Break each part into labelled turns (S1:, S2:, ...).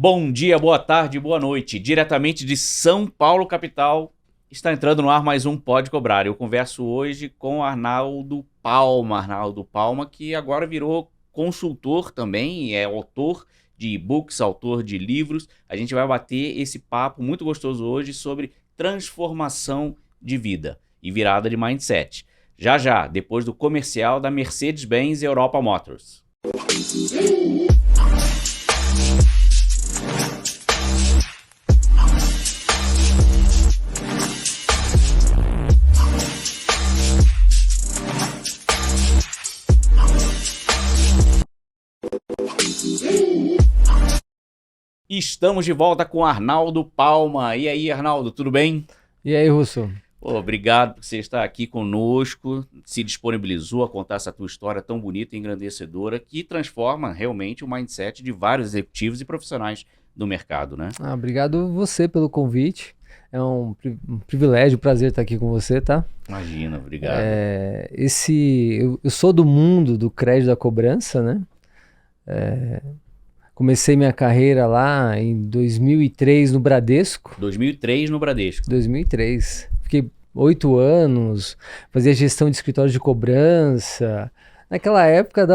S1: Bom dia, boa tarde, boa noite. Diretamente de São Paulo, capital, está entrando no ar mais um Pode Cobrar. Eu converso hoje com Arnaldo Palma, que agora virou consultor também, é autor de e-books, autor de livros. A gente vai bater esse papo muito gostoso hoje sobre transformação de vida e virada de mindset. Já, depois do comercial da Mercedes-Benz e Europa Motors. Estamos de volta com Arnaldo Palma. E aí, Arnaldo, tudo bem?
S2: E aí, Russo?
S1: Obrigado por você estar aqui conosco, se disponibilizou a contar essa tua história tão bonita e engrandecedora que transforma realmente o mindset de vários executivos e profissionais do mercado, né?
S2: Obrigado você pelo convite. É um privilégio, prazer estar aqui com você, tá?
S1: Imagina, obrigado.
S2: Eu sou do mundo do crédito da cobrança, né? Comecei minha carreira lá em 2003 no Bradesco.
S1: 2003 no Bradesco.
S2: 2003. Fiquei 8 anos, fazia gestão de escritório de cobrança. Naquela época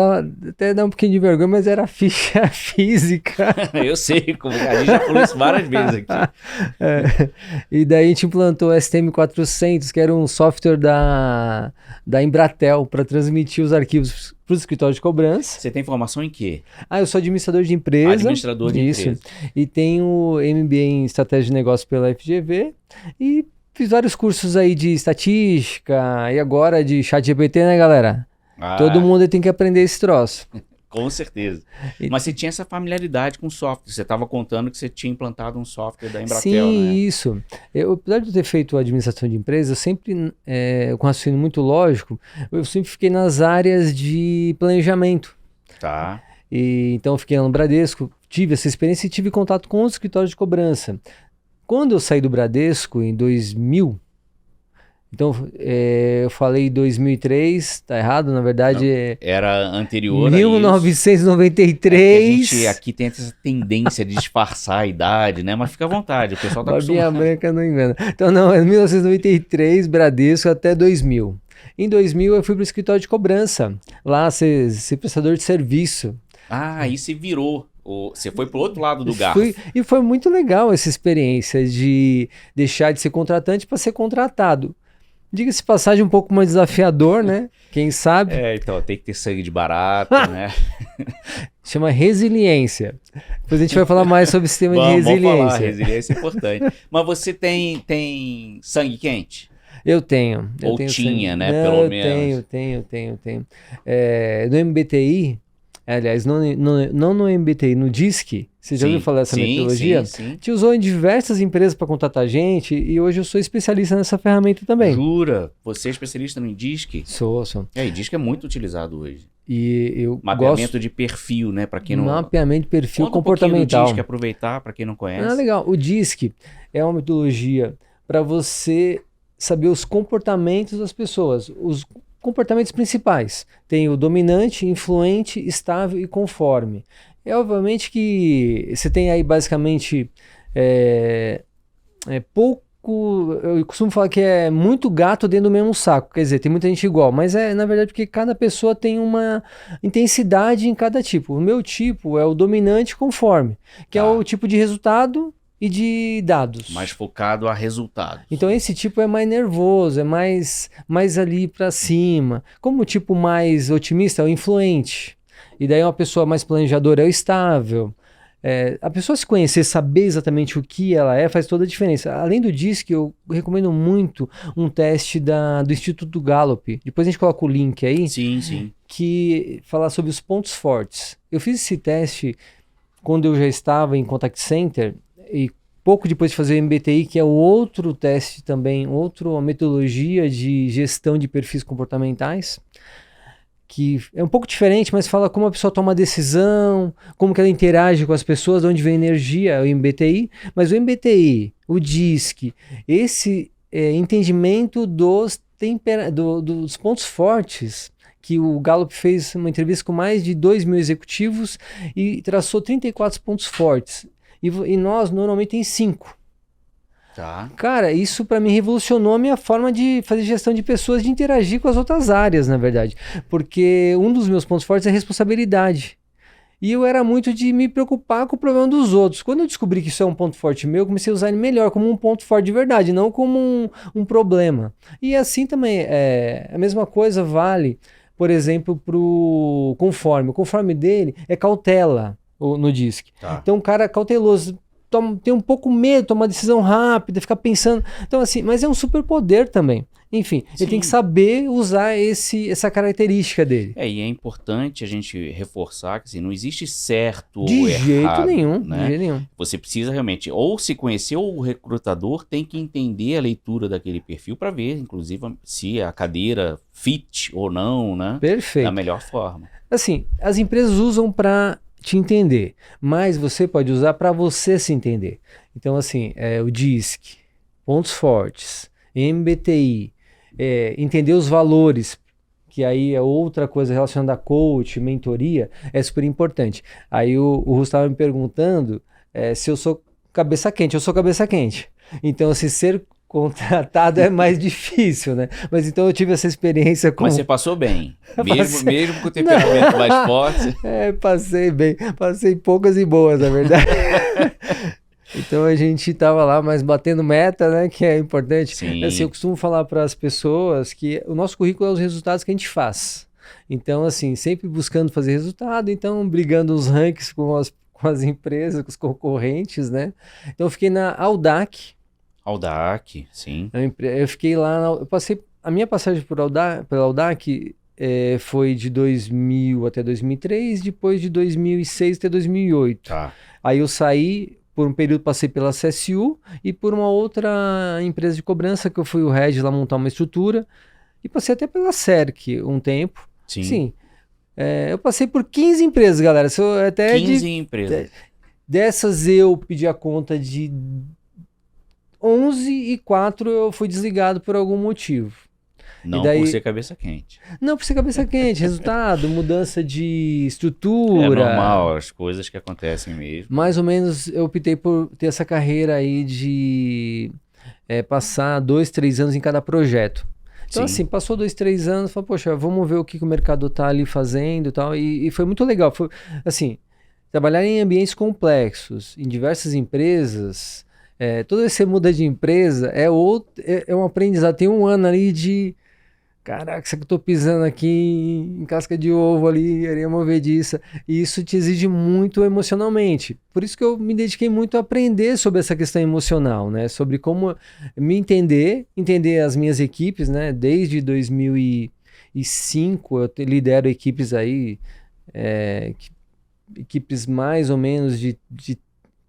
S2: até dá um pouquinho de vergonha, mas era ficha física.
S1: Eu sei, como a gente já falou isso várias vezes aqui.
S2: E daí a gente implantou o STM400, que era um software da Embratel para transmitir os arquivos para os escritórios de cobrança.
S1: Você tem formação em quê?
S2: Eu sou administrador de empresa.
S1: Administrador de empresa.
S2: E tenho MBA em estratégia de negócio pela FGV e fiz vários cursos aí de estatística e agora de ChatGPT, né, galera? Todo mundo tem que aprender esse troço.
S1: Com certeza. Mas você tinha essa familiaridade com software. Você estava contando que você tinha implantado um software da Embratel,
S2: Sim,
S1: né?
S2: Isso. Apesar de eu ter feito administração de empresas, eu sempre, com raciocínio muito lógico, eu sempre fiquei nas áreas de planejamento.
S1: Tá.
S2: Então eu fiquei lá no Bradesco, tive essa experiência e tive contato com os escritórios de cobrança. Quando eu saí do Bradesco, em 2000, então eu falei 2003, tá errado, na verdade.
S1: Era anterior
S2: 1993.
S1: A gente aqui tem essa tendência de disfarçar a idade, né? Mas fica à vontade, o pessoal tá
S2: Barbinha
S1: acostumado.
S2: branca não engana. Então não, é 1993, Bradesco até 2000. Em 2000 eu fui pro escritório de cobrança, lá ser prestador de serviço.
S1: Aí você virou. Você foi pro outro lado do garfo.
S2: E foi muito legal essa experiência de deixar de ser contratante para ser contratado. Diga-se de passagem, um pouco mais desafiador, né? Quem sabe?
S1: Então tem que ter sangue de barata, né?
S2: Chama resiliência. Depois a gente vai falar mais sobre o sistema de resiliência.
S1: Vamos falar, resiliência é importante. Mas você tem sangue quente?
S2: Eu tenho.
S1: Ou
S2: tenho
S1: tinha,
S2: sangue.
S1: né?
S2: Não,
S1: Pelo
S2: menos. Tenho. No MBTI, aliás, não no MBTI, no DISC, você já ouviu falar dessa metodologia?
S1: Sim.
S2: A gente usou em diversas empresas para contratar gente e hoje eu sou especialista nessa ferramenta também.
S1: Jura? Você é especialista no DISC?
S2: Sou.
S1: E DISC é muito utilizado hoje.
S2: E eu
S1: Mapeamento de perfil, né? Para quem não...
S2: Mapeamento de perfil
S1: Conta
S2: comportamental.
S1: Um DISC, aproveitar para quem não conhece.
S2: Legal. O DISC é uma metodologia para você saber os comportamentos das pessoas, os comportamentos principais. Tem o dominante, influente, estável e conforme. Obviamente que você tem aí basicamente pouco. Eu costumo falar que é muito gato dentro do mesmo saco. Quer dizer, tem muita gente igual, mas na verdade porque cada pessoa tem uma intensidade em cada tipo. O meu tipo é o dominante conforme, que é o tipo de resultado e de dados.
S1: Mais focado a resultados.
S2: Então esse tipo é mais nervoso, é mais ali para cima. Como o tipo mais otimista é o influente. E daí uma pessoa mais planejadora é o estável. A pessoa se conhecer, saber exatamente o que ela faz toda a diferença. Além do DISC, eu recomendo muito um teste do Instituto Gallup. Depois a gente coloca o link aí.
S1: Sim.
S2: Que fala sobre os pontos fortes. Eu fiz esse teste quando eu já estava em contact center e pouco depois de fazer o MBTI, que é outro teste também, outra metodologia de gestão de perfis comportamentais, que é um pouco diferente, mas fala como a pessoa toma decisão, como que ela interage com as pessoas, de onde vem a energia, o MBTI. Mas o MBTI, o DISC, esse entendimento dos pontos fortes, que o Gallup fez uma entrevista com mais de 2.000 executivos e traçou 34 pontos fortes. e nós normalmente tem 5.
S1: Tá.
S2: Cara, isso para mim revolucionou a minha forma de fazer gestão de pessoas, de interagir com as outras áreas, na verdade. Porque um dos meus pontos fortes é a responsabilidade. E eu era muito de me preocupar com o problema dos outros. Quando eu descobri que isso é um ponto forte meu, eu comecei a usar ele melhor, como um ponto forte de verdade, não como um problema. E assim também, a mesma coisa vale, por exemplo, para o conforme. O conforme dele é cautela no DISC.
S1: Tá.
S2: Então, um cara cauteloso, tem um pouco medo, toma uma decisão rápida, fica pensando. Então, assim, mas é um superpoder também. Enfim,
S1: Sim.
S2: ele tem que saber usar essa característica dele.
S1: E é importante a gente reforçar que assim, não existe certo ou
S2: De
S1: errado.
S2: jeito nenhum,
S1: né?
S2: de jeito nenhum.
S1: Você precisa realmente ou se conhecer, ou o recrutador tem que entender a leitura daquele perfil para ver, inclusive, se a cadeira fit ou não, né?
S2: Perfeito.
S1: Da melhor forma.
S2: Assim, as empresas usam para te entender, mas você pode usar para você se entender. Então, assim, o DISC, pontos fortes, MBTI, entender os valores, que aí é outra coisa relacionada a coach, mentoria, é super importante. Aí o Russo estava me perguntando se eu sou cabeça quente. Eu sou cabeça quente. Então, assim, ser contratado é mais difícil, né? Mas então eu tive essa experiência com...
S1: Mas você passou bem, mesmo com o temperamento mais forte.
S2: Passei bem, passei poucas e boas, na verdade. Então a gente tava lá, mas batendo meta, né, que é importante.
S1: Sim.
S2: Assim, eu costumo falar para as pessoas que o nosso currículo é os resultados que a gente faz. Então, assim, sempre buscando fazer resultado, então brigando os rankings com as empresas, com os concorrentes, né? Então eu fiquei na Audac.
S1: Audac, sim.
S2: Eu fiquei lá, a minha passagem pela Audac foi de 2000 até 2003, depois de 2006 até 2008.
S1: Tá.
S2: Aí eu saí, por um período passei pela CSU e por uma outra empresa de cobrança que eu fui o head lá montar uma estrutura e passei até pela CERC um tempo.
S1: Sim.
S2: Sim. Eu passei por 15 empresas, galera.
S1: 15 empresas.
S2: Dessas eu pedi a conta de 11 e 4 eu fui desligado por algum motivo.
S1: Não por ser cabeça quente.
S2: Não por ser cabeça quente. Resultado, mudança de estrutura.
S1: É normal, as coisas que acontecem mesmo.
S2: Mais ou menos eu optei por ter essa carreira aí de passar 2, 3 anos em cada projeto. Então,
S1: Sim.
S2: assim, passou 2, 3 anos, falei, poxa, vamos ver o que o mercado tá ali fazendo e tal. E foi muito legal. Foi, assim, trabalhar em ambientes complexos, em diversas empresas, toda vez que você muda de empresa, é um aprendizado. Tem um ano ali de, caraca, isso que eu tô pisando aqui em casca de ovo ali, areia movediça. E isso te exige muito emocionalmente. Por isso que eu me dediquei muito a aprender sobre essa questão emocional, né? Sobre como me entender as minhas equipes, né? Desde 2005 eu lidero equipes aí, equipes mais ou menos de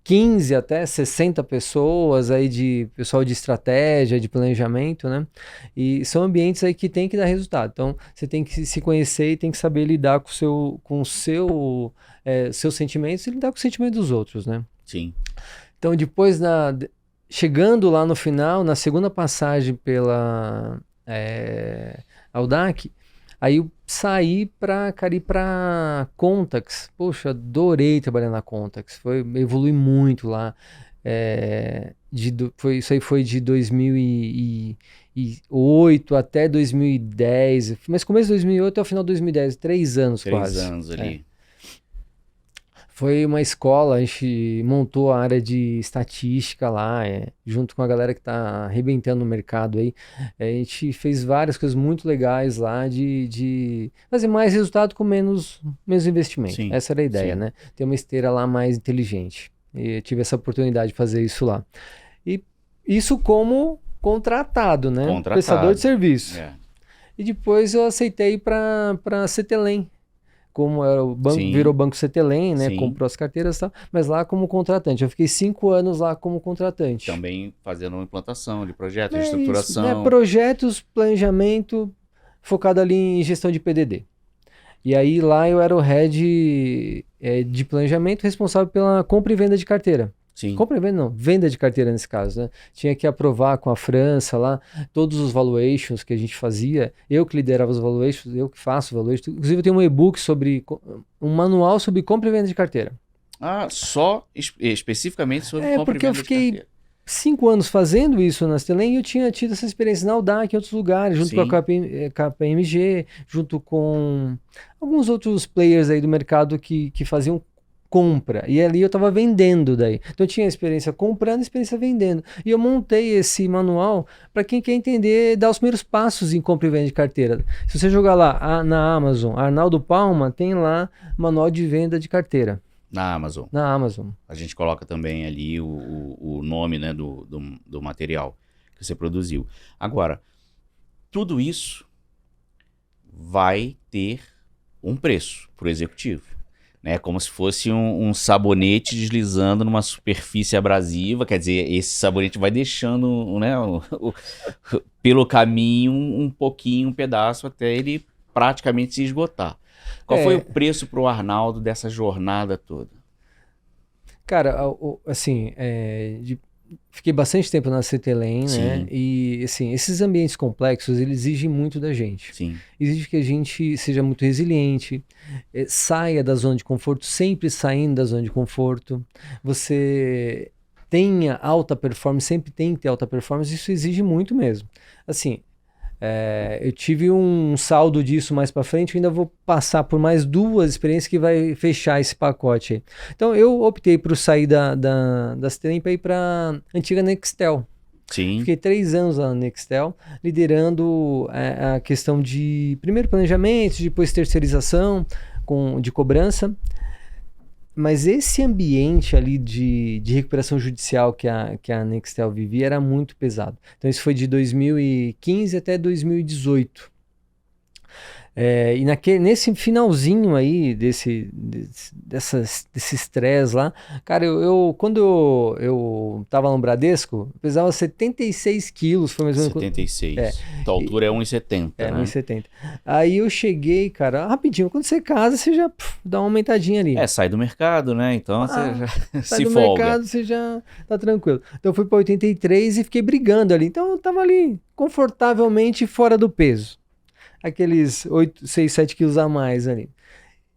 S2: 15 até 60 pessoas aí, de pessoal de estratégia, de planejamento, né? E são ambientes aí que tem que dar resultado. Então, você tem que se conhecer e tem que saber lidar com seus sentimentos e lidar com os sentimentos dos outros, né?
S1: Sim.
S2: Então, depois, chegando lá no final, na segunda passagem pela Audac, aí eu saí para Contax. Poxa, adorei trabalhar na Contax. Evolui muito lá. Isso aí foi de 2008 até 2010. Mas começo de 2008 até o final de 2010. 3 anos quase.
S1: 3 anos ali.
S2: Foi uma escola, a gente montou a área de estatística lá, junto com a galera que está arrebentando no mercado aí. A gente fez várias coisas muito legais lá de fazer mais resultado com menos investimento.
S1: Sim,
S2: essa era a ideia,
S1: sim.
S2: né? Ter uma esteira lá mais inteligente. E eu tive essa oportunidade de fazer isso lá. E isso como contratado, né?
S1: Contratado.
S2: Prestador de serviço.
S1: É.
S2: E depois eu aceitei para Cetelem. Como era o banco,
S1: Sim.
S2: virou Banco Cetelem, né?
S1: Sim.
S2: Comprou as carteiras e tal, mas lá como contratante. Eu fiquei 5 anos lá como contratante.
S1: Também fazendo uma implantação de projetos,
S2: É
S1: de estruturação.
S2: isso, né? Projetos, planejamento, focado ali em gestão de PDD. E aí lá eu era o head de planejamento responsável pela compra e venda de carteira.
S1: Sim.
S2: Compra e venda não, venda de carteira nesse caso, né? Tinha que aprovar com a França lá todos os valuations que a gente fazia, eu que liderava os valuations, eu que faço valuations. Inclusive eu tenho um e-book um manual sobre compra e venda de carteira.
S1: Só especificamente sobre
S2: É,
S1: compra e
S2: porque eu
S1: venda de
S2: fiquei
S1: carteira.
S2: 5 anos fazendo isso na Stelem e eu tinha tido essa experiência na Audac em outros lugares, junto com a
S1: Sim.
S2: KPMG, junto com alguns outros players aí do mercado que faziam compra. E ali eu estava vendendo daí. Então eu tinha experiência comprando e experiência vendendo. E eu montei esse manual para quem quer entender, dar os primeiros passos em compra e venda de carteira. Se você jogar lá na Amazon, Arnaldo Palma, tem lá manual de venda de carteira.
S1: Na Amazon.
S2: Na Amazon.
S1: A gente coloca também ali o nome, né, do material que você produziu. Agora, tudo isso vai ter um preço para o executivo. Né, como se fosse um sabonete deslizando numa superfície abrasiva. Quer dizer, esse sabonete vai deixando, né, pelo caminho um pouquinho, um pedaço, até ele praticamente se esgotar. Qual foi o preço para o Arnaldo dessa jornada toda?
S2: Cara, assim, fiquei bastante tempo na CTLM, né?
S1: Sim.
S2: E, assim, esses ambientes complexos, eles exigem muito da gente.
S1: Sim.
S2: Exige que a gente seja muito resiliente, saia da zona de conforto, sempre saindo da zona de conforto. Você tenha alta performance, sempre tem que ter alta performance, isso exige muito mesmo. Assim, eu tive um saldo disso mais para frente, eu ainda vou passar por mais 2 experiências que vai fechar esse pacote aí. Então eu optei por sair da CTLM para ir para antiga Nextel.
S1: Sim.
S2: Fiquei 3 anos lá na Nextel, liderando a questão de primeiro planejamento, depois terceirização de cobrança. Mas esse ambiente ali de recuperação judicial que a Nextel vivia era muito pesado. Então isso foi de 2015 até 2018. E nesse finalzinho aí desse estresse lá, cara, quando eu tava no Bradesco, eu pesava 76 quilos, foi mais ou menos.
S1: 76. Tua altura é 1,70, né?
S2: 1,70. Aí eu cheguei, cara, rapidinho, quando você casa, você já dá uma aumentadinha ali.
S1: Sai do mercado, né? Então você já
S2: sai
S1: se
S2: do
S1: folga.
S2: mercado, você já tá tranquilo. Então eu fui pra 83 e fiquei brigando ali. Então eu tava ali, confortavelmente fora do peso. Aqueles 6, 7 quilos a mais ali.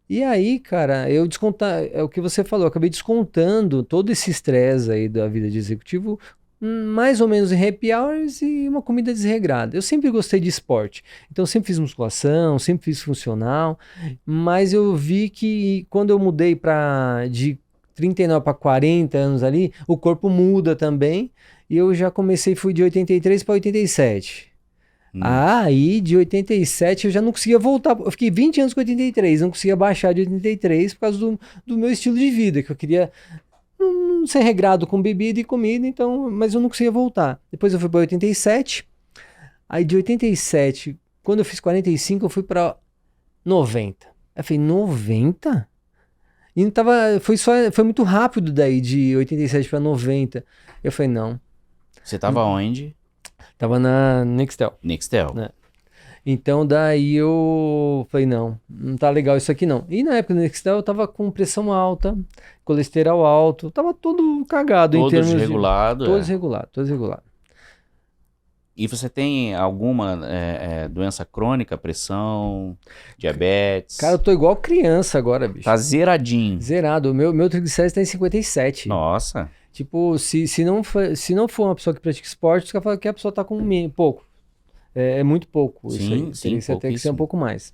S2: E aí, cara, eu descontar, é o que você falou, eu acabei descontando todo esse estresse aí da vida de executivo, mais ou menos em happy hours e uma comida desregrada. Eu sempre gostei de esporte, então eu sempre fiz musculação, sempre fiz funcional, mas eu vi que quando eu mudei de 39 para 40 anos ali, o corpo muda também, e eu já fui de 83 para 87. Aí de 87 eu já não conseguia voltar. Eu fiquei 20 anos com 83, não conseguia baixar de 83 por causa do meu estilo de vida, que eu queria não ser regrado com bebida e comida, então, mas eu não conseguia voltar. Depois eu fui para 87. Aí de 87, quando eu fiz 45, eu fui para 90. Aí eu falei, 90? E não tava, foi muito rápido daí de 87 para 90. Eu falei, não.
S1: Você tava onde?
S2: Tava na Nextel.
S1: Nextel.
S2: Né? Então daí eu falei, não tá legal isso aqui não. E na época do Nextel eu tava com pressão alta, colesterol alto, tava todo cagado em termos
S1: desregulado,
S2: de... Todos regulados.
S1: E você tem alguma doença crônica, pressão, diabetes?
S2: Cara, eu tô igual criança agora, bicho.
S1: Tá zeradinho.
S2: Zerado. O meu triglicérides tá em 57.
S1: Nossa.
S2: Tipo, se não for uma pessoa que pratica esporte, os caras falam que a pessoa tá com pouco. É muito pouco.
S1: Sim,
S2: isso aí.
S1: sim,
S2: Teria que ser um pouco mais.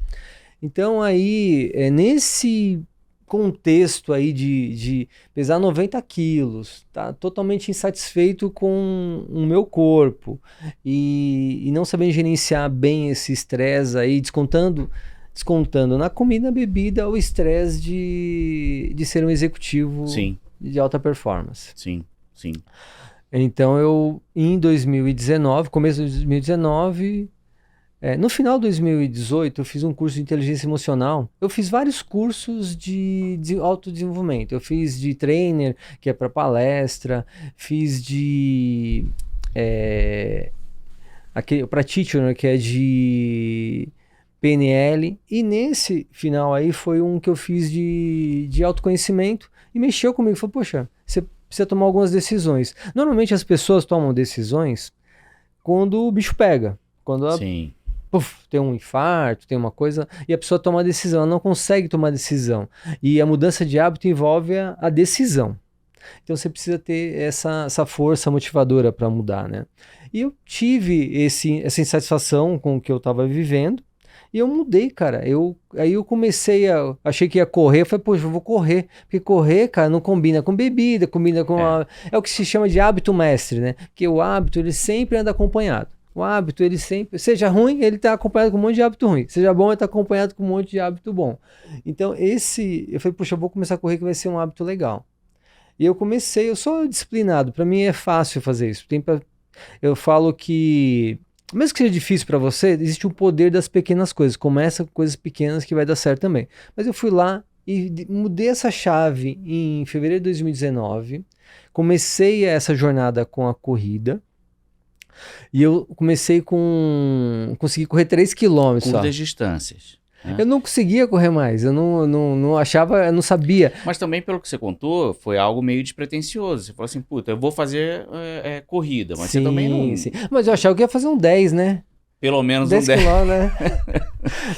S2: Então aí, nesse contexto aí de pesar 90 quilos, tá totalmente insatisfeito com o meu corpo e não sabendo gerenciar bem esse estresse aí, descontando na comida, bebida, o estresse de ser um executivo.
S1: Sim.
S2: De alta performance.
S1: Sim.
S2: Então eu, em 2019, começo de 2019, no final de 2018, eu fiz um curso de inteligência emocional. Eu fiz vários cursos de autodesenvolvimento. Eu fiz de trainer, que é para palestra, fiz de para teacher, que é de PNL, e nesse final aí foi um que eu fiz de autoconhecimento e mexeu comigo, falou, poxa, você precisa tomar algumas decisões. Normalmente as pessoas tomam decisões quando o bicho pega,
S1: Sim.
S2: tem um infarto, tem uma coisa, e a pessoa toma a decisão, ela não consegue tomar decisão. E a mudança de hábito envolve a decisão. Então você precisa ter essa força motivadora para mudar, né? E eu tive essa insatisfação com o que eu estava vivendo, e eu mudei, cara. Aí eu comecei achei que ia correr, eu falei, poxa, eu vou correr. Porque correr, cara, não combina com bebida, combina com... É o que se chama de hábito mestre, né? Porque o hábito, ele sempre anda acompanhado. O hábito, ele sempre... Seja ruim, ele tá acompanhado com um monte de hábito ruim. Seja bom, ele tá acompanhado com um monte de hábito bom. Então, eu falei, poxa, eu vou começar a correr que vai ser um hábito legal. E eu sou disciplinado. Pra mim é fácil fazer isso. Eu falo que... Mesmo que seja difícil para você, existe o poder das pequenas coisas. Começa com coisas pequenas que vai dar certo também. Mas eu fui lá e mudei essa chave em fevereiro de 2019. Comecei essa jornada com a corrida. E eu comecei consegui correr 3 km.
S1: Curtas distâncias.
S2: Eu não conseguia correr mais, eu não achava, eu não sabia.
S1: Mas também, pelo que você contou, foi algo meio despretensioso. Você falou assim, puta, eu vou fazer corrida, mas
S2: sim,
S1: você também não...
S2: Sim. Mas eu achava que ia fazer um 10, né?
S1: Pelo menos
S2: 10
S1: um 10.
S2: km, né?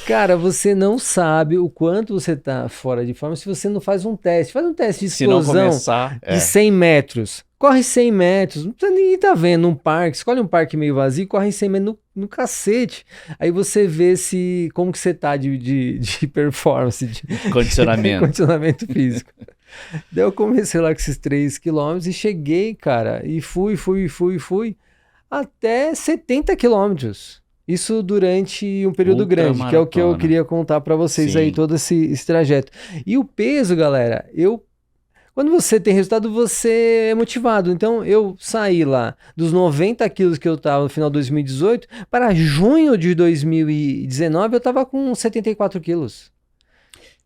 S2: Cara, você não sabe o quanto você tá fora de forma se você não faz um teste. Faz um teste de explosão.
S1: Se não começar,
S2: de 100 metros. Corre 100 metros, não precisa ninguém tá vendo, num parque, escolhe um parque meio vazio e corre 100 metros no cacete. Aí você vê como que você tá de performance, de condicionamento físico. Daí eu comecei lá com esses 3 quilômetros e cheguei, cara, e fui até 70 quilômetros. Isso durante um período grande, que é o que eu queria contar para vocês. Sim. Aí, todo esse trajeto. E o peso, galera, quando você tem resultado, você é motivado. Então, eu saí lá dos 90 quilos que eu estava no final de 2018, para junho de 2019, eu estava com 74 quilos.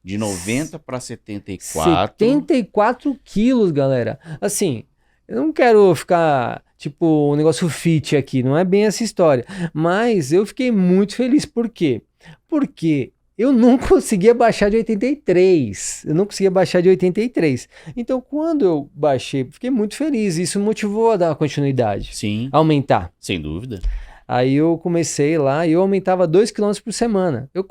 S1: De 90 para 74.
S2: 74 quilos, galera. Assim, eu não quero ficar, tipo, um negócio fit aqui, não é bem essa história. Mas eu fiquei muito feliz. Por quê? Porque... eu não conseguia baixar de 83. Então, quando eu baixei, fiquei muito feliz. Isso motivou a dar uma continuidade.
S1: Sim.
S2: Aumentar.
S1: Sem dúvida.
S2: Aí eu comecei lá e eu aumentava 2 km por semana. Eu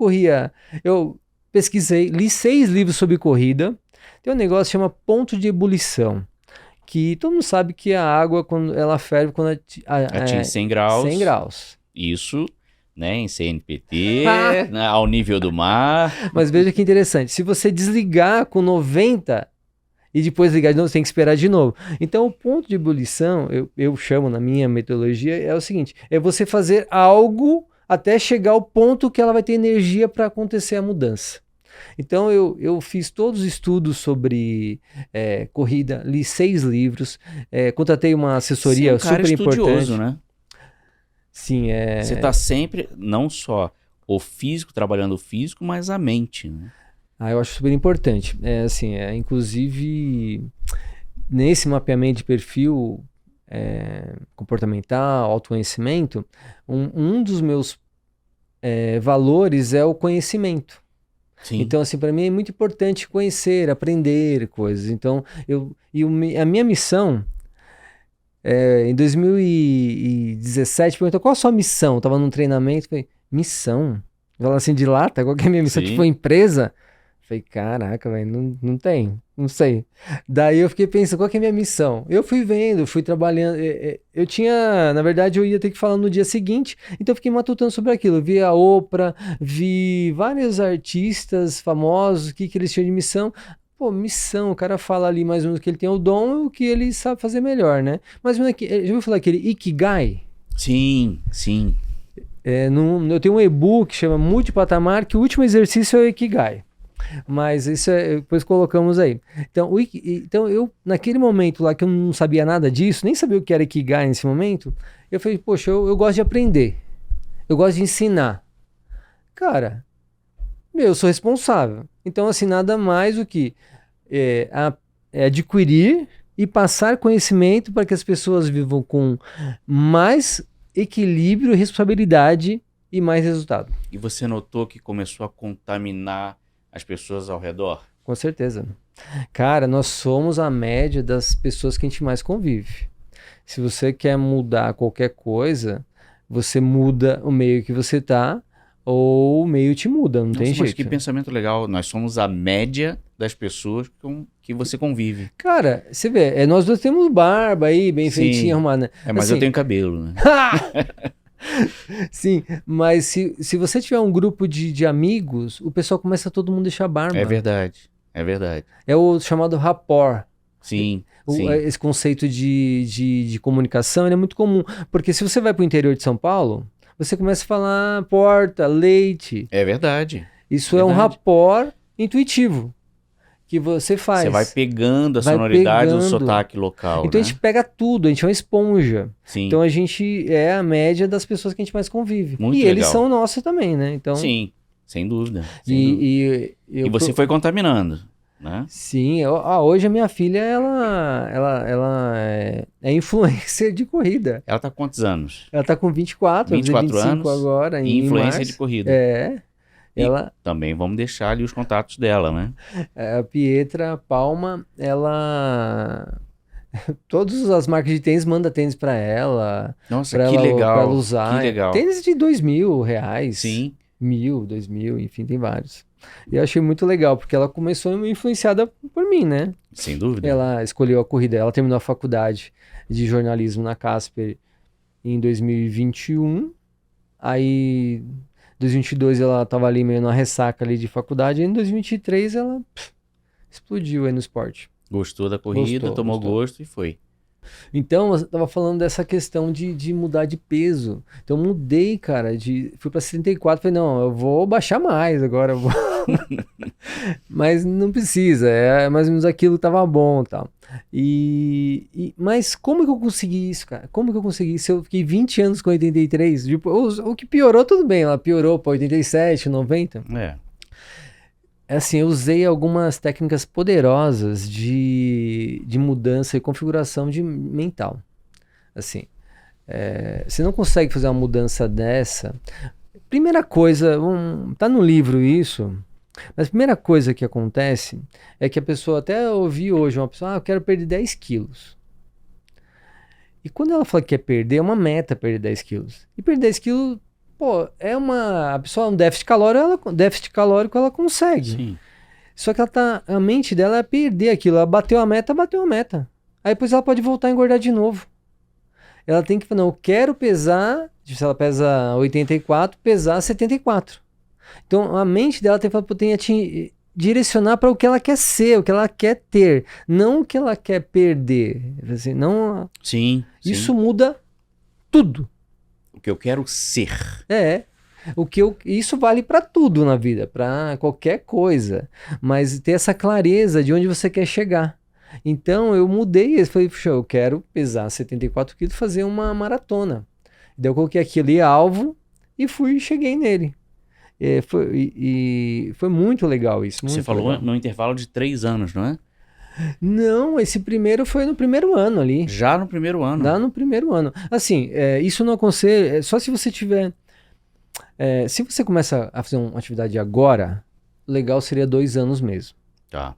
S2: pesquisei, li 6 livros sobre corrida. Tem um negócio que chama ponto de ebulição. Que todo mundo sabe que a água, quando ela ferve, quando
S1: atinge 100 graus.
S2: 100 graus.
S1: Isso... né, em CNPT, né, ao nível do mar.
S2: Mas veja que interessante, se você desligar com 90 e depois ligar de novo, você tem que esperar de novo. Então o ponto de ebulição, eu chamo na minha metodologia, é o seguinte, é você fazer algo até chegar ao ponto que ela vai ter energia para acontecer a mudança. Então eu fiz todos os estudos sobre corrida, li 6 livros, contratei uma assessoria super importante.
S1: Né?
S2: Sim,
S1: Você está sempre, não só o físico, trabalhando o físico, mas a mente, né?
S2: Eu acho super importante. Inclusive, nesse mapeamento de perfil comportamental, autoconhecimento, um dos meus valores é o conhecimento. Sim. Então, assim, para mim é muito importante conhecer, aprender coisas. Então, a minha missão... em 2017, perguntou qual a sua missão? Eu tava num treinamento, falei, missão? Fala assim, de lata? Qual que é a minha missão? Sim. Tipo, empresa? Falei, caraca, velho, não tem, não sei. Daí eu fiquei pensando, qual que é a minha missão? Eu fui vendo, fui trabalhando, eu tinha, na verdade eu ia ter que falar no dia seguinte, então eu fiquei matutando sobre aquilo. Eu vi a Oprah, vi vários artistas famosos, o que eles tinham de missão. Pô, missão, o cara fala ali mais ou menos que ele tem o dom e o que ele sabe fazer melhor, né? Mas já ouviu falar aquele Ikigai?
S1: Sim.
S2: Eu tenho um e-book que chama Multipatamar, que o último exercício é o Ikigai. Mas isso depois colocamos aí. Então eu, naquele momento lá que eu não sabia nada disso, nem sabia o que era Ikigai nesse momento, eu falei, poxa, eu gosto de aprender. Eu gosto de ensinar. Cara, eu sou responsável. Então, assim, nada mais do que adquirir e passar conhecimento para que as pessoas vivam com mais equilíbrio, responsabilidade e mais resultado.
S1: E você notou que começou a contaminar as pessoas ao redor?
S2: Com certeza. Cara, nós somos a média das pessoas que a gente mais convive. Se você quer mudar qualquer coisa, você muda o meio que você tá ou o meio te muda, não tem
S1: Nossa, mas
S2: jeito.
S1: que pensamento legal. Nós somos a média das pessoas com que você convive.
S2: Cara, você vê, nós dois temos barba aí, bem
S1: Sim.
S2: feitinha, arrumada.
S1: Mas
S2: Assim,
S1: eu tenho cabelo, né?
S2: sim, mas se você tiver um grupo de amigos, o pessoal começa a todo mundo deixar barba.
S1: É verdade. É verdade.
S2: É o chamado rapport.
S1: Sim, sim.
S2: Esse conceito de comunicação ele é muito comum. Porque se você vai para o interior de São Paulo, você começa a falar porta, leite.
S1: É verdade.
S2: Isso é um rapport intuitivo que você faz.
S1: Você vai pegando a sonoridade do sotaque local.
S2: Então
S1: né?
S2: a gente pega tudo, a gente é uma esponja.
S1: Sim.
S2: Então a gente é a média das pessoas que a gente mais convive.
S1: Muito
S2: e
S1: legal.
S2: eles são nossos também, né? Então,
S1: Sim, sem dúvida.
S2: E
S1: você foi contaminando, né?
S2: Sim, hoje a minha filha, ela é influencer de corrida.
S1: Ela tá com quantos anos?
S2: Ela tá com 24
S1: 25
S2: anos agora.
S1: E influência
S2: março.
S1: de corrida.
S2: É. Ela,
S1: também vamos deixar ali os contatos dela, né?
S2: A Pietra Palma, ela... Todas as marcas de tênis mandam tênis pra ela.
S1: Nossa,
S2: pra
S1: que
S2: ela,
S1: legal.
S2: Pra ela usar.
S1: Que legal.
S2: Tênis de R$2.000.
S1: Sim.
S2: 1.000, 2.000, enfim, tem vários. E eu achei muito legal, porque ela começou influenciada por mim, né?
S1: Sem dúvida.
S2: Ela escolheu a corrida, ela terminou a faculdade de jornalismo na Casper em 2021. Aí, em 2022 ela tava ali meio na ressaca ali de faculdade. E em 2023 ela explodiu aí no esporte.
S1: Gostou da corrida, tomou gosto e foi.
S2: Então, eu tava falando dessa questão de mudar de peso. Então, eu mudei, cara, fui pra 74, falei, não, eu vou baixar mais agora. Eu vou... Mas não precisa, é mais ou menos aquilo que tava bom e tal. Mas como que eu consegui isso, cara? Como que eu consegui? Se eu fiquei 20 anos com 83, tipo, o que piorou, tudo bem, ela piorou pra 87, 90. Assim, eu usei algumas técnicas poderosas de mudança e configuração mental. Assim, você não consegue fazer uma mudança dessa. Primeira coisa, tá no livro isso, mas a primeira coisa que acontece é que a pessoa, até ouvi hoje uma pessoa, eu quero perder 10 quilos. E quando ela fala que quer perder, é uma meta perder 10 quilos. E perder 10 quilos... Pô, a pessoa, um déficit calórico, ela consegue.
S1: Sim.
S2: Só que a mente dela é perder aquilo. Ela bateu a meta. Aí depois ela pode voltar a engordar de novo. Ela tem que falar, não, eu quero pesar, se ela pesa 84, pesar 74. Então a mente dela tem que direcionar para o que ela quer ser, o que ela quer ter, não o que ela quer perder. Assim, não...
S1: Sim.
S2: Isso muda tudo.
S1: O que eu quero ser.
S2: Isso vale para tudo na vida, para qualquer coisa, mas ter essa clareza de onde você quer chegar. Então eu mudei, falei, puxa, eu quero pesar 74 quilos e fazer uma maratona. Daí eu coloquei aquele alvo e cheguei nele. Foi muito legal isso. Muito
S1: Você falou
S2: legal.
S1: no intervalo de 3 anos, não é?
S2: Não, esse primeiro foi no primeiro ano ali.
S1: Já no primeiro ano?
S2: Lá no primeiro ano. Assim, isso não aconselho, só se você tiver... se você começa a fazer uma atividade agora, legal seria 2 anos mesmo.
S1: Tá.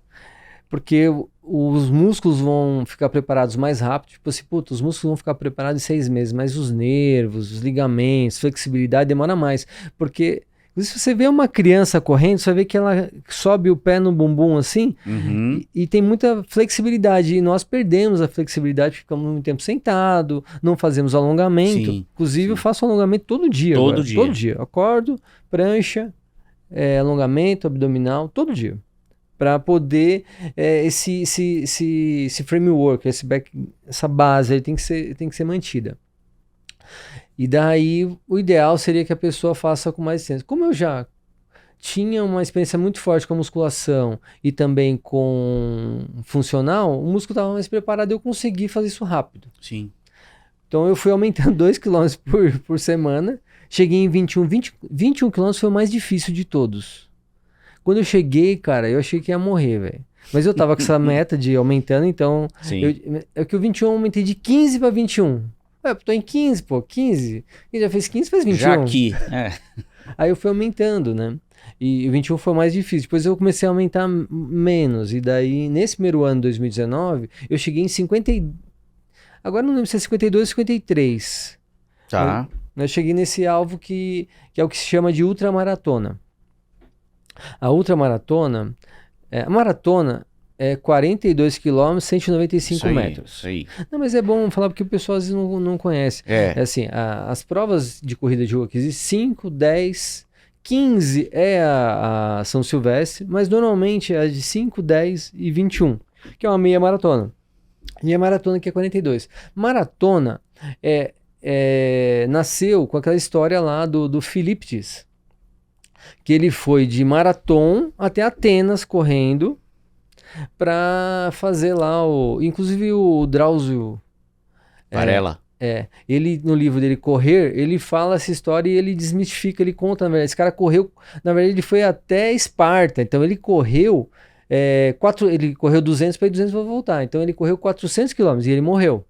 S2: Porque os músculos vão ficar preparados mais rápido. Tipo assim, os músculos vão ficar preparados em 6 meses, mas os nervos, os ligamentos, flexibilidade demora mais. Porque... Se você vê uma criança correndo, você vai ver que ela sobe o pé no bumbum assim, e tem muita flexibilidade. E nós perdemos a flexibilidade, ficamos muito tempo sentado, não fazemos alongamento.
S1: Sim,
S2: Inclusive, eu faço alongamento todo dia. Todo dia. Acordo, prancha, alongamento abdominal, todo dia. Para poder esse framework, essa base aí tem que ser mantida. E daí, o ideal seria que a pessoa faça com mais licença. Como eu já tinha uma experiência muito forte com a musculação e também com funcional, o músculo estava mais preparado e eu consegui fazer isso rápido.
S1: Sim.
S2: Então, eu fui aumentando 2 km por semana. Cheguei em 21 km foi o mais difícil de todos. Quando eu cheguei, cara, eu achei que ia morrer, velho. Mas eu tava com essa meta de ir aumentando, então... É que o 21 eu aumentei de 15 para 21. Tô em 15, 15. Quem já fez 15 fez 21.
S1: Já aqui.
S2: Aí eu fui aumentando, né? E o 21 foi o mais difícil. Depois eu comecei a aumentar menos. E daí, nesse primeiro ano, 2019, eu cheguei em 50... Agora não lembro se é 52 ou 53.
S1: Tá.
S2: eu cheguei nesse alvo que é o que se chama de ultramaratona. A ultramaratona, a maratona é 42 km, 195 metros.
S1: Isso aí.
S2: Não, mas é bom falar porque o pessoal às vezes não conhece. É assim, as provas de corrida de rua que existem, 5, 10, 15 é a São Silvestre, mas normalmente é a de 5, 10 e 21, que é uma meia maratona. E a maratona que é 42. Maratona nasceu com aquela história lá do Philippides, que ele foi de Marathon até Atenas correndo para fazer lá inclusive o Drauzio
S1: Varela.
S2: Ele no livro dele Correr, ele fala essa história e ele desmistifica, ele conta, na verdade, esse cara correu, na verdade ele foi até Esparta, então ele correu ele correu 200 para ir 200 para voltar, então ele correu 400 km e ele morreu.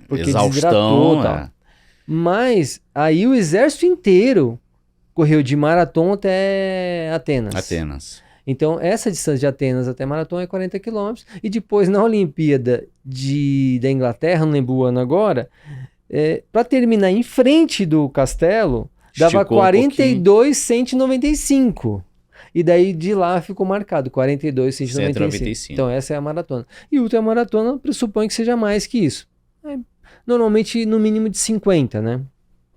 S2: Porque desidratou e tal. Mas aí o exército inteiro correu de Marathon até Atenas. Então, essa distância de Atenas até Marathon é 40 km. E depois, na Olimpíada da Inglaterra, não lembro o ano agora, para terminar em frente do castelo, dava 42,195. E daí, de lá, ficou marcado 42,195. Então, essa é a maratona. E ultramaratona pressupõe que seja mais que isso. Normalmente, no mínimo de 50, né?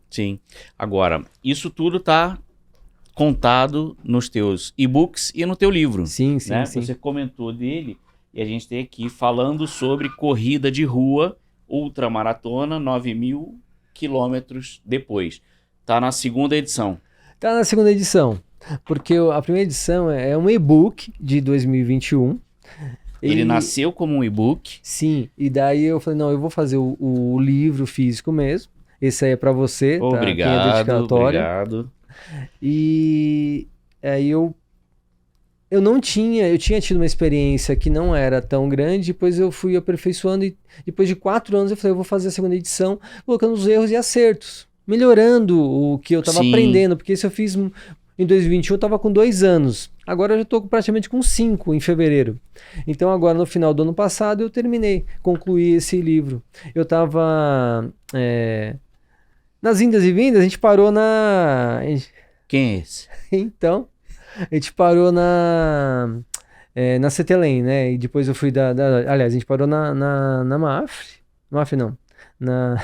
S1: Sim. Agora, isso tudo tá contado nos teus e-books e no teu livro.
S2: Sim.
S1: Você comentou dele e a gente tem aqui falando sobre corrida de rua, ultramaratona, 9.000 quilômetros depois. Tá na segunda edição.
S2: Tá na segunda edição, porque a primeira edição é um e-book de 2021.
S1: Ele nasceu como um e-book?
S2: Sim, e daí eu falei, não, eu vou fazer o livro físico mesmo. Esse aí é para você,
S1: obrigado,
S2: tá?
S1: Obrigado.
S2: E aí eu tinha tido uma experiência que não era tão grande, depois eu fui aperfeiçoando e depois de 4 anos eu falei, eu vou fazer a segunda edição, colocando os erros e acertos, melhorando o que eu estava aprendendo, porque isso eu fiz em 2021, eu estava com 2 anos, agora eu já estou praticamente com 5 em fevereiro. Então agora no final do ano passado eu concluí esse livro. Eu estava... nas indas e vindas, a gente parou
S1: Quem é esse?
S2: Então, a gente parou na CETELEM, né? E depois eu fui aliás, a gente parou na MAFRE. MAFRE não. Na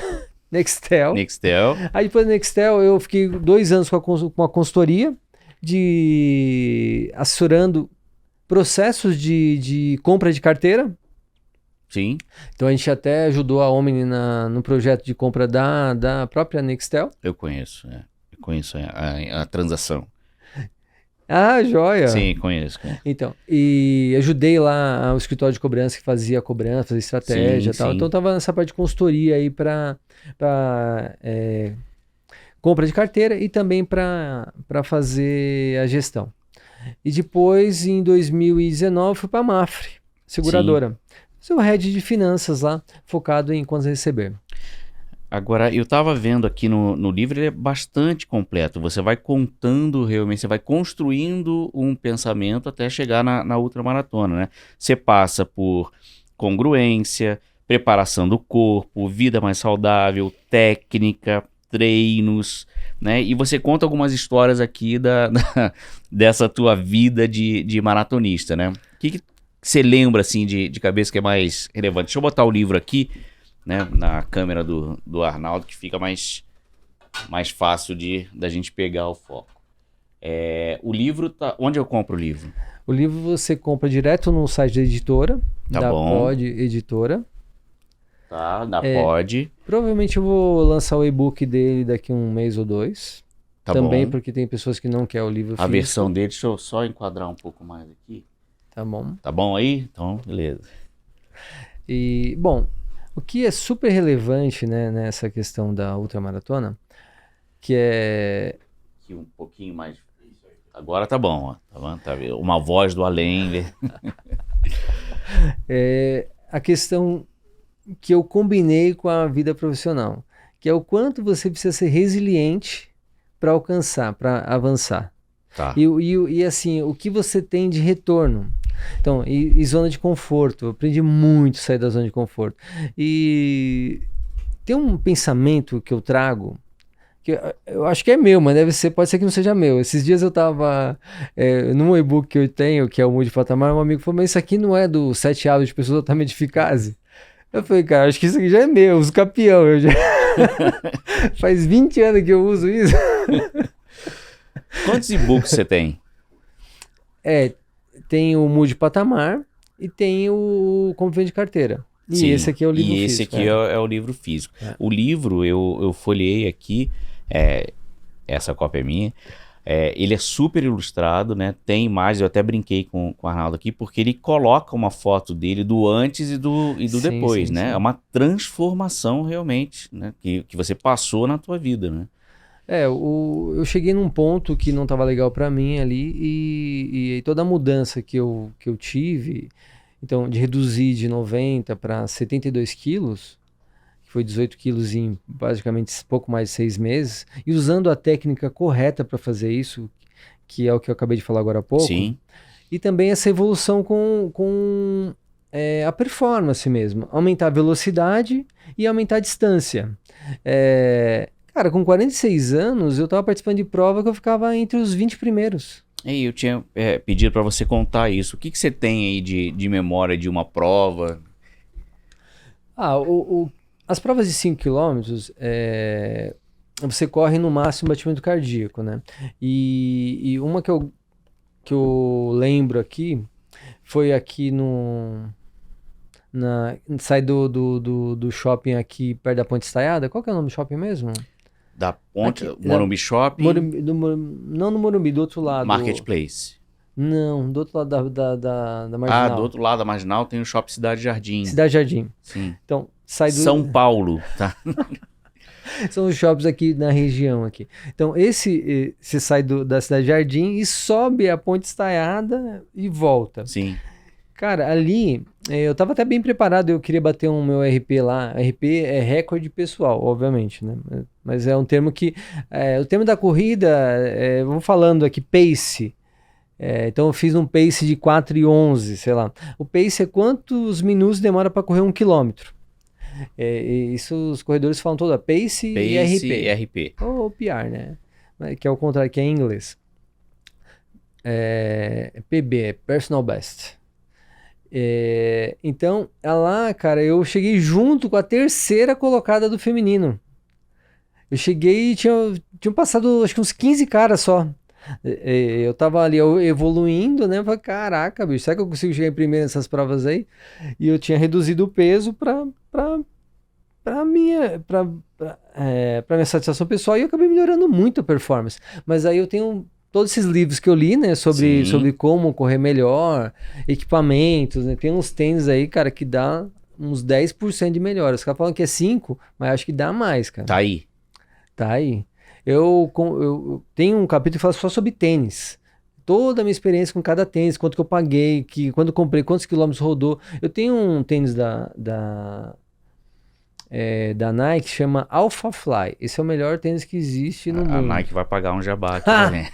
S2: Nextel. Aí depois da Nextel eu fiquei 2 anos com a consultoria assessorando processos de compra de carteira.
S1: Sim.
S2: Então a gente até ajudou a Omni no projeto de compra da própria Nextel.
S1: Eu conheço a transação.
S2: Ah, joia!
S1: Sim, conheço.
S2: Então, e ajudei lá o escritório de cobrança que fazia cobrança, fazia estratégia e tal. Sim. Então tava nessa parte de consultoria aí para compra de carteira e também para fazer a gestão. E depois, em 2019, fui para a MAFRE, seguradora. Sou head de finanças lá, focado em contas a receber.
S1: Agora, eu estava vendo aqui no livro, ele é bastante completo. Você vai contando realmente, você vai construindo um pensamento até chegar na ultramaratona, né? Você passa por congruência, preparação do corpo, vida mais saudável, técnica, treinos, né? E você conta algumas histórias aqui dessa tua vida de maratonista, né? O que você lembra, assim, de cabeça que é mais relevante? Deixa eu botar o livro aqui, né, na câmera do Arnaldo, que fica mais fácil da gente pegar o foco. O livro tá... Onde eu compro o livro?
S2: O livro você compra direto no site da editora,
S1: da
S2: Pod Editora.
S1: Tá, da Pod.
S2: Provavelmente eu vou lançar o e-book dele daqui 1 mês ou 2.
S1: Tá
S2: também
S1: bom.
S2: Porque tem pessoas que não querem o livro físico.
S1: A versão dele, deixa eu só enquadrar um pouco mais aqui.
S2: Tá bom.
S1: Tá bom aí? Então, beleza.
S2: E, bom, o que é super relevante, né, nessa questão da ultramaratona, que é...
S1: Aqui um pouquinho mais... Agora tá bom, ó. Tá bom? Tá vendo? Uma voz do além.
S2: A questão que eu combinei com a vida profissional, que é o quanto você precisa ser resiliente para alcançar, para avançar.
S1: Tá.
S2: E assim, o que você tem de retorno. Então, e zona de conforto. Eu aprendi muito a sair da zona de conforto. E tem um pensamento que eu trago, que eu acho que é meu, mas pode ser que não seja meu. Esses dias eu tava num e-book que eu tenho, que é o Mude de Patamar, um amigo falou, mas isso aqui não é do 7 hábitos de pessoas altamente eficazes? Eu falei, cara, acho que isso aqui já é meu, os campeão. Faz 20 anos que eu uso isso.
S1: Quantos e-books você tem?
S2: Tem o Mude de Patamar e tem o Como Vende Carteira. E
S1: Sim,
S2: esse aqui é o livro físico.
S1: E esse aqui é o livro físico. O livro, eu folheei aqui, essa cópia é minha, ele é super ilustrado, né? Tem imagens, eu até brinquei com o Arnaldo aqui, porque ele coloca uma foto dele do antes e do depois, né?
S2: Sim.
S1: É uma transformação realmente, né? Que você passou na tua vida, né?
S2: Eu cheguei num ponto que não estava legal para mim ali e toda a mudança que eu tive, então de reduzir de 90 para 72 quilos, que foi 18 quilos em basicamente pouco mais de 6 meses, e usando a técnica correta para fazer isso, que é o que eu acabei de falar agora há pouco,
S1: Sim.
S2: E também essa evolução com a performance mesmo, aumentar a velocidade e aumentar a distância. Cara, com 46 anos, eu estava participando de prova que eu ficava entre os 20 primeiros.
S1: E eu tinha pedido para você contar isso. O que você tem aí de memória de uma prova?
S2: As provas de 5 km, você corre no máximo batimento cardíaco, né? E uma que eu lembro aqui foi aqui sai do shopping aqui perto da Ponte Estaiada. Qual que é o nome do shopping mesmo?
S1: Da Ponte, Morumbi Shopping?
S2: Não no Morumbi, do outro lado.
S1: Marketplace.
S2: Não, do outro lado da Marginal.
S1: Do outro lado da Marginal tem o Shopping Cidade Jardim.
S2: Cidade Jardim.
S1: Sim.
S2: Então, sai do...
S1: São Paulo, tá?
S2: São os shoppings aqui na região aqui. Então, você sai da Cidade Jardim e sobe a Ponte Estaiada e volta.
S1: Sim.
S2: Cara, ali, eu tava até bem preparado, eu queria bater um meu RP lá. RP é recorde pessoal, obviamente, né? Mas é um termo que... o termo da corrida, vamos falando aqui, pace. Então eu fiz um pace de 4:11, sei lá. O pace é quantos minutos demora para correr 1 quilômetro. Isso os corredores falam toda, pace e RP. Ou PR, né? Que é o contrário, que é em inglês. PB, é Personal Best. Então, lá, cara, eu cheguei junto com a terceira colocada do feminino. Eu cheguei e tinham passado acho que uns 15 caras só. Eu tava ali evoluindo, né? Falei, caraca, bicho, será que eu consigo chegar em primeiro nessas provas aí? E eu tinha reduzido o peso pra minha satisfação pessoal e eu acabei melhorando muito a performance. Mas aí eu tenho todos esses livros que eu li, né? Sobre como correr melhor, equipamentos, né? Tem uns tênis aí, cara, que dá uns 10% de melhora. Os caras falam que é 5%, mas acho que dá mais, cara.
S1: Tá aí.
S2: Eu tenho um capítulo que fala só sobre tênis. Toda a minha experiência com cada tênis, quanto que eu paguei, quando eu comprei, quantos quilômetros rodou. Eu tenho um tênis da Nike que chama Alpha Fly. Esse é o melhor tênis que existe no mundo.
S1: A Nike vai pagar um jabá aqui também.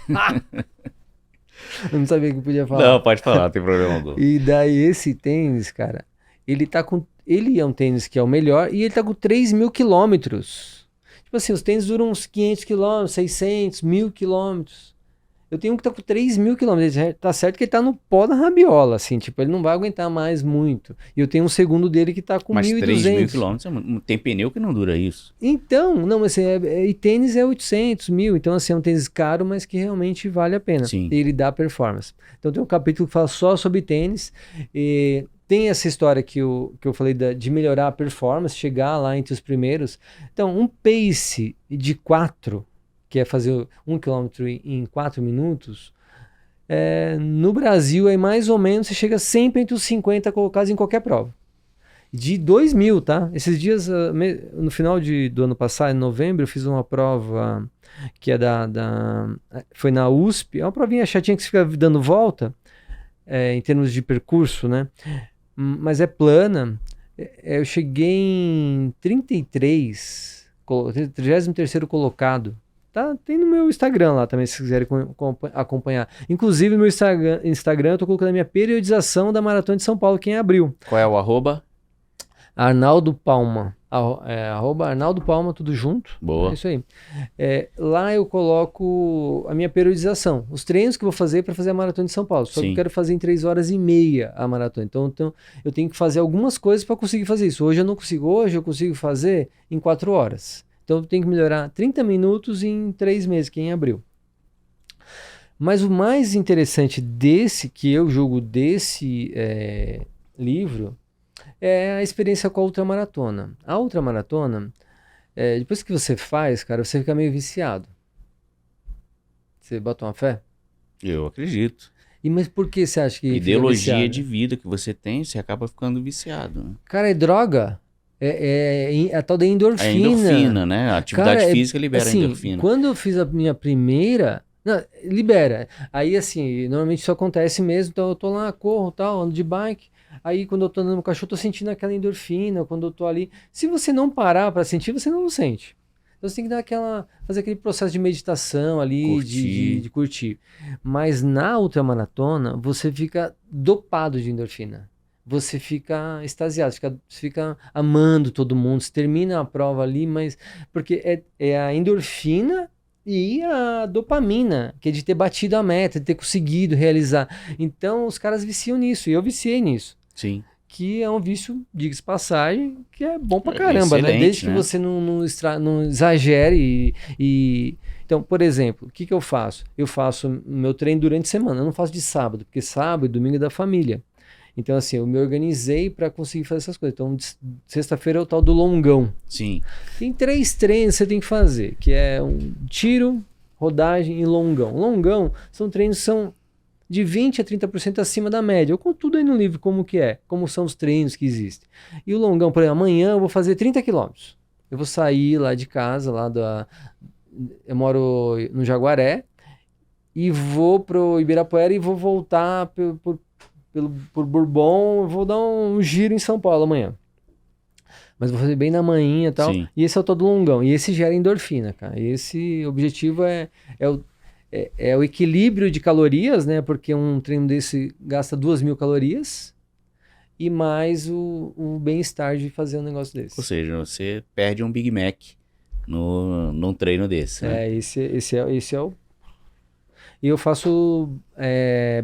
S2: Eu não sabia que podia falar.
S1: Não, pode falar, não tem problema algum.
S2: E daí esse tênis, cara, ele é um tênis que é o melhor e ele tá com 3.000 quilômetros. Tipo assim, os tênis duram uns 500 quilômetros, 600, 1.000 quilômetros. Eu tenho um que tá com 3.000 quilômetros. Tá certo que ele tá no pó da rabiola, assim, tipo, ele não vai aguentar mais muito. E eu tenho um segundo dele que tá com 1.200.
S1: Mas 3.000 quilômetros, tem pneu que não dura isso.
S2: Então, não, assim, e tênis é 800, 1.000. Então, assim, é um tênis caro, mas que realmente vale a pena.
S1: Sim.
S2: E ele dá performance. Então, tem um capítulo que fala só sobre tênis. E tem essa história que eu falei de melhorar a performance, chegar lá entre os primeiros. Então, um pace de 4, que é fazer 1 quilômetro em 4 minutos, no Brasil, aí mais ou menos, você chega sempre entre os 50 colocados em qualquer prova. De 2.000, tá? Esses dias, no final do ano passado, em novembro, eu fiz uma prova que foi na USP. É uma provinha chatinha que você fica dando volta, em termos de percurso, né? Mas é plana. Eu cheguei em 33º colocado. Tá? Tem no meu Instagram lá também, se quiserem acompanhar. Inclusive, no meu Instagram eu tô colocando a minha periodização da Maratona de São Paulo, que é em abril.
S1: Qual é o arroba?
S2: Arnaldo Palma. Arroba Arnaldo Palma, tudo junto.
S1: Boa.
S2: É isso aí. Lá eu coloco a minha periodização. Os treinos que eu vou fazer para fazer a Maratona de São Paulo. Só que
S1: Sim.
S2: eu quero fazer em 3 horas e meia a maratona. Então eu tenho que fazer algumas coisas para conseguir fazer isso. Hoje eu não consigo. Hoje eu consigo fazer em 4 horas. Então eu tenho que melhorar 30 minutos em 3 meses, que é em abril. Mas o mais interessante que eu julgo desse livro é a experiência com a ultramaratona. A ultramaratona, depois que você faz, cara, você fica meio viciado. Você bota uma fé?
S1: Eu acredito.
S2: Mas por que você acha que
S1: Ideologia
S2: fica
S1: de vida que você tem, você acaba ficando viciado. Né?
S2: Cara, é droga. É a tal da endorfina.
S1: É endorfina, né? A atividade
S2: Cara,
S1: física libera
S2: assim,
S1: endorfina.
S2: Quando eu fiz a minha primeira... Não, libera. Aí, assim, normalmente isso acontece mesmo. Então, eu tô lá, corro, tal, ando de bike. Aí, quando eu tô andando no cachorro, eu tô sentindo aquela endorfina. Quando eu tô ali... Se você não parar pra sentir, você não sente. Então, você tem que dar fazer aquele processo de meditação ali, de curtir. Mas na ultramaratona, você fica dopado de endorfina. Você fica extasiado, você fica amando todo mundo. Você termina a prova ali, mas... Porque é a endorfina... E a dopamina, que é de ter batido a meta, de ter conseguido realizar. Então, os caras viciam nisso, e eu viciei nisso.
S1: Sim.
S2: Que é um vício, diga-se passagem, que é bom pra caramba, né? Desde que você não exagere Então, por exemplo, o que eu faço? Eu faço meu treino durante a semana, eu não faço de sábado, porque sábado e domingo é da família. Então, assim, eu me organizei para conseguir fazer essas coisas. Então, sexta-feira é o tal do longão.
S1: Sim.
S2: Tem 3 treinos que você tem que fazer, que é um tiro, rodagem e longão. Longão são treinos que são de 20% a 30% acima da média. Eu conto tudo aí no livro como são os treinos que existem. E o longão, por exemplo, amanhã eu vou fazer 30 quilômetros. Eu vou sair lá de casa, eu moro no Jaguaré, e vou pro Ibirapuera e vou voltar por Bourbon, eu vou dar um giro em São Paulo amanhã. Mas vou fazer bem na manhinha e tal. Sim. E esse é o todo longão. E esse gera endorfina, cara. E esse objetivo é o equilíbrio de calorias, né? Porque um treino desse gasta 2.000 calorias e mais o bem-estar de fazer um negócio desse.
S1: Ou seja, você perde um Big Mac num treino desse, né?
S2: Esse é o... E eu faço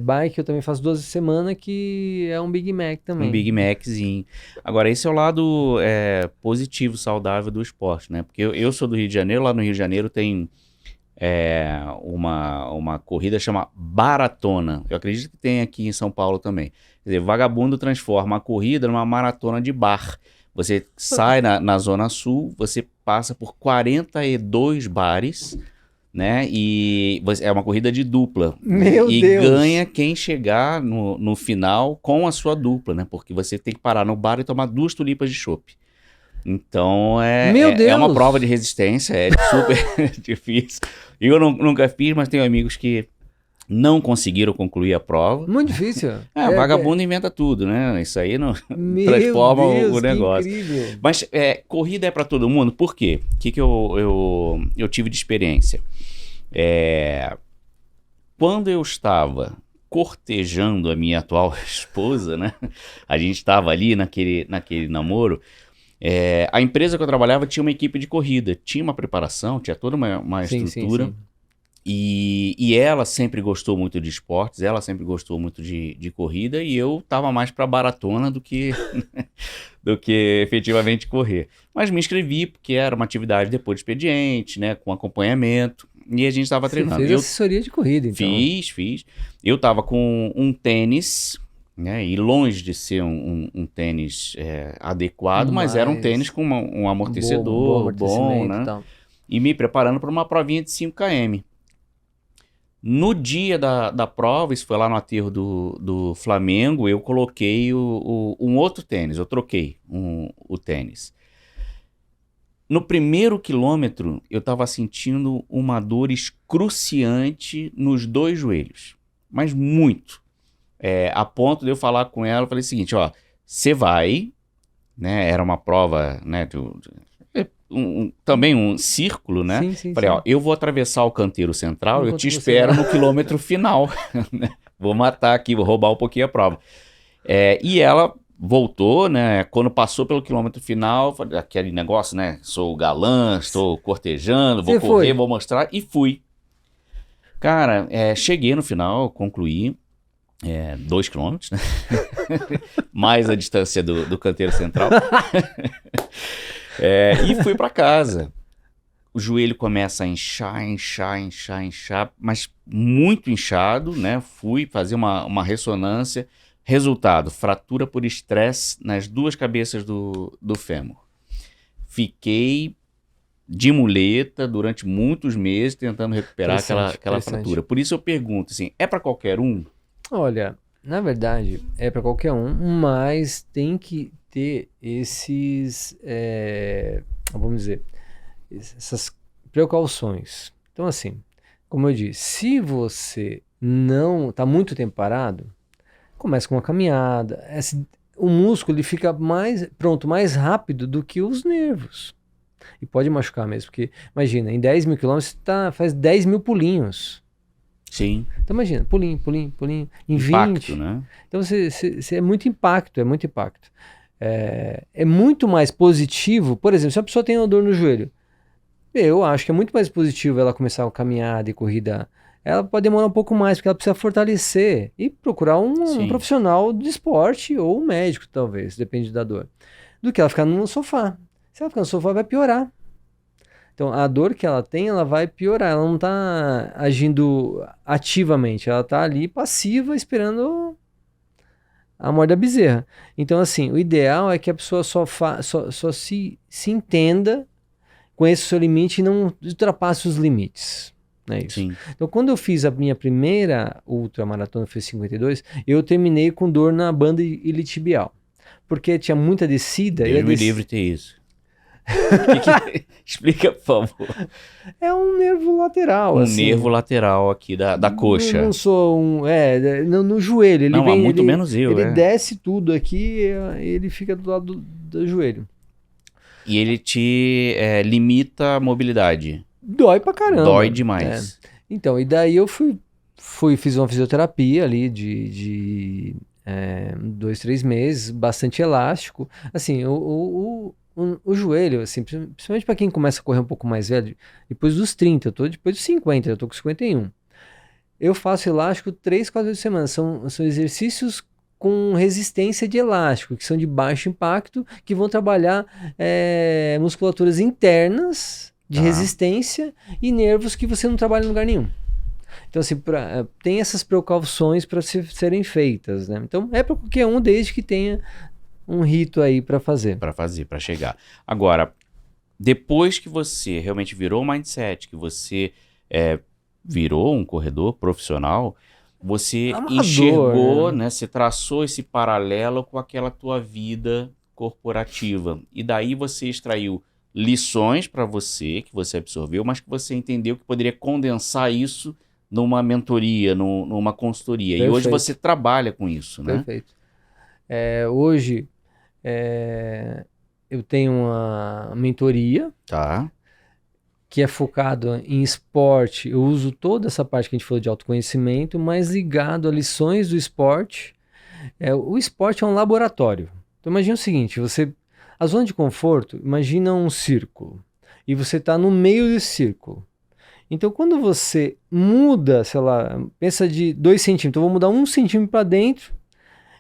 S2: bike, eu também faço 12 semanas, que é um Big Mac também.
S1: Um Big Maczinho. Agora, esse é o lado positivo, saudável do esporte, né? Porque eu sou do Rio de Janeiro, lá no Rio de Janeiro tem uma corrida chamada Baratona. Eu acredito que tem aqui em São Paulo também. Quer dizer, vagabundo transforma a corrida numa maratona de bar. Você sai na Zona Sul, você passa por 42 bares... Né? E é uma corrida de dupla.
S2: Meu Deus!
S1: Ganha quem chegar no final com a sua dupla, né? Porque você tem que parar no bar e tomar 2 tulipas de chopp. Então é uma prova de resistência, é super difícil. Eu nunca fiz, mas tenho amigos que não conseguiram concluir a prova.
S2: Muito difícil.
S1: Vagabundo inventa tudo, né? Isso aí não transforma o negócio.
S2: Que incrível.
S1: Mas corrida é para todo mundo, por quê? O que eu tive de experiência? Quando eu estava cortejando a minha atual esposa, né? A gente estava ali naquele namoro. A empresa que eu trabalhava tinha uma equipe de corrida, tinha uma preparação, tinha toda uma estrutura. Sim. E ela sempre gostou muito de esportes, ela sempre gostou muito de corrida, e eu tava mais para baratona do que efetivamente correr. Mas me inscrevi porque era uma atividade depois de expediente, né, com acompanhamento, e a gente estava treinando.
S2: Você fez assessoria de corrida, então?
S1: Fiz. Eu tava com um tênis, né, e longe de ser um tênis adequado, mas era um tênis com um amortecedor bom, né, e me preparando para uma provinha de 5 km. No dia da prova, isso foi lá no aterro do Flamengo, eu coloquei um outro tênis, eu troquei o tênis. No primeiro quilômetro, eu estava sentindo uma dor excruciante nos 2 joelhos, mas muito. A ponto de eu falar com ela, eu falei o seguinte, ó, você vai, né, era uma prova, né, também um círculo, né?
S2: Sim,
S1: falei, ó, eu vou atravessar o canteiro central, eu te espero no quilômetro final. Vou matar aqui, vou roubar um pouquinho a prova. E ela voltou, né? Quando passou pelo quilômetro final, aquele negócio, né? Sou galã, estou cortejando, vou
S2: Você
S1: correr,
S2: foi?
S1: vou mostrar, e fui. Cara, cheguei no final, concluí 2 quilômetros, né? Mais a distância do canteiro central. E fui pra casa. O joelho começa a inchar, mas muito inchado, né? Fui fazer uma ressonância. Resultado, fratura por estresse nas 2 cabeças do fêmur. Fiquei de muleta durante muitos meses tentando recuperar aquela fratura. Por isso eu pergunto, assim, é para qualquer um?
S2: Olha, na verdade, é para qualquer um, mas tem que ter esses, vamos dizer, essas precauções. Então, assim, como eu disse, se você não está muito tempo parado, começa com uma caminhada. O músculo ele fica mais pronto, mais rápido do que os nervos. E pode machucar mesmo, porque imagina, em 10 mil quilômetros você faz 10 mil pulinhos.
S1: Sim.
S2: Então imagina, pulinho. Em
S1: Impacto,
S2: 20.
S1: né?
S2: Então é muito impacto, é muito impacto. É muito mais positivo, por exemplo, se a pessoa tem uma dor no joelho, eu acho que é muito mais positivo ela começar a caminhada e corrida. Ela pode demorar um pouco mais, porque ela precisa fortalecer e procurar um profissional de esporte ou um médico, talvez, depende da dor, do que ela ficar no sofá. Se ela ficar no sofá, vai piorar. Então, a dor que ela tem, ela vai piorar. Ela não está agindo ativamente, ela está ali passiva, esperando a morte da bezerra. Então, assim, o ideal é que a pessoa só se entenda, conheça o seu limite e não ultrapasse os limites. É isso.
S1: Sim.
S2: Então, quando eu fiz a minha primeira ultramaratona, foi 52, eu terminei com dor na banda iliotibial. Porque tinha muita descida.
S1: Deus me livre ter isso. Explica, por favor.
S2: É um nervo lateral.
S1: Nervo lateral aqui da coxa.
S2: Não sou no joelho. Ele
S1: não,
S2: vem,
S1: muito
S2: ele,
S1: menos eu.
S2: Ele desce tudo aqui e ele fica do lado do joelho.
S1: E ele te limita a mobilidade.
S2: Dói pra caramba.
S1: Dói demais.
S2: Então, e daí eu fiz uma fisioterapia ali de 2, 3 meses, bastante elástico. Assim, o joelho, assim, principalmente para quem começa a correr um pouco mais velho, depois dos 30, eu tô depois dos 50, eu tô com 51. Eu faço elástico 3, 4 vezes por semana. São exercícios com resistência de elástico, que são de baixo impacto, que vão trabalhar musculaturas internas de resistência e nervos que você não trabalha em lugar nenhum. Então, assim, tem essas precauções para serem feitas, né? Então, é para qualquer um, desde que tenha um rito aí para fazer.
S1: Para chegar. Agora, depois que você realmente virou o mindset, que você virou um corredor profissional, você enxergou, né? Você traçou esse paralelo com aquela tua vida corporativa. E daí você extraiu lições para você, que você absorveu, mas que você entendeu que poderia condensar isso numa mentoria, numa consultoria. Perfeito. E hoje você trabalha com isso, né?
S2: Perfeito. Hoje eu tenho uma mentoria que é focado em esporte. Eu uso toda essa parte que a gente falou de autoconhecimento, mas ligado a lições do esporte. O esporte é um laboratório. Então imagina o seguinte, a zona de conforto, imagina um círculo, e você está no meio desse círculo. Então, quando você muda, sei lá, pensa de 2 centímetros, eu vou mudar 1 centímetro para dentro,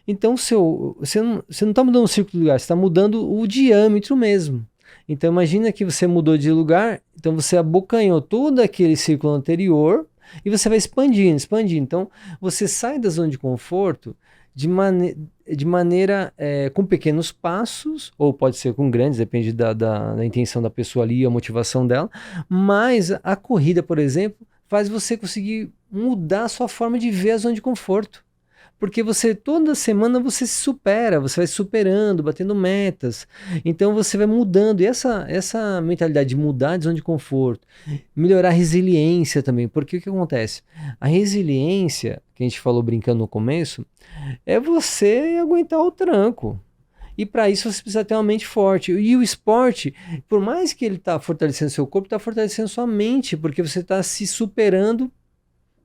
S2: então você não está mudando o círculo de lugar, você está mudando o diâmetro mesmo. Então, imagina que você mudou de lugar, então você abocanhou todo aquele círculo anterior e você vai expandindo. Então, você sai da zona de conforto de maneira com pequenos passos, ou pode ser com grandes, depende da intenção da pessoa ali, a motivação dela, mas a corrida, por exemplo, faz você conseguir mudar a sua forma de ver a zona de conforto, porque toda semana você se supera, você vai superando, batendo metas, então você vai mudando, e essa mentalidade de mudar de zona de conforto, melhorar a resiliência também, porque o que acontece? A resiliência, que a gente falou brincando no começo, é você aguentar o tranco. E para isso você precisa ter uma mente forte. E o esporte, por mais que ele está fortalecendo seu corpo, está fortalecendo sua mente, porque você está se superando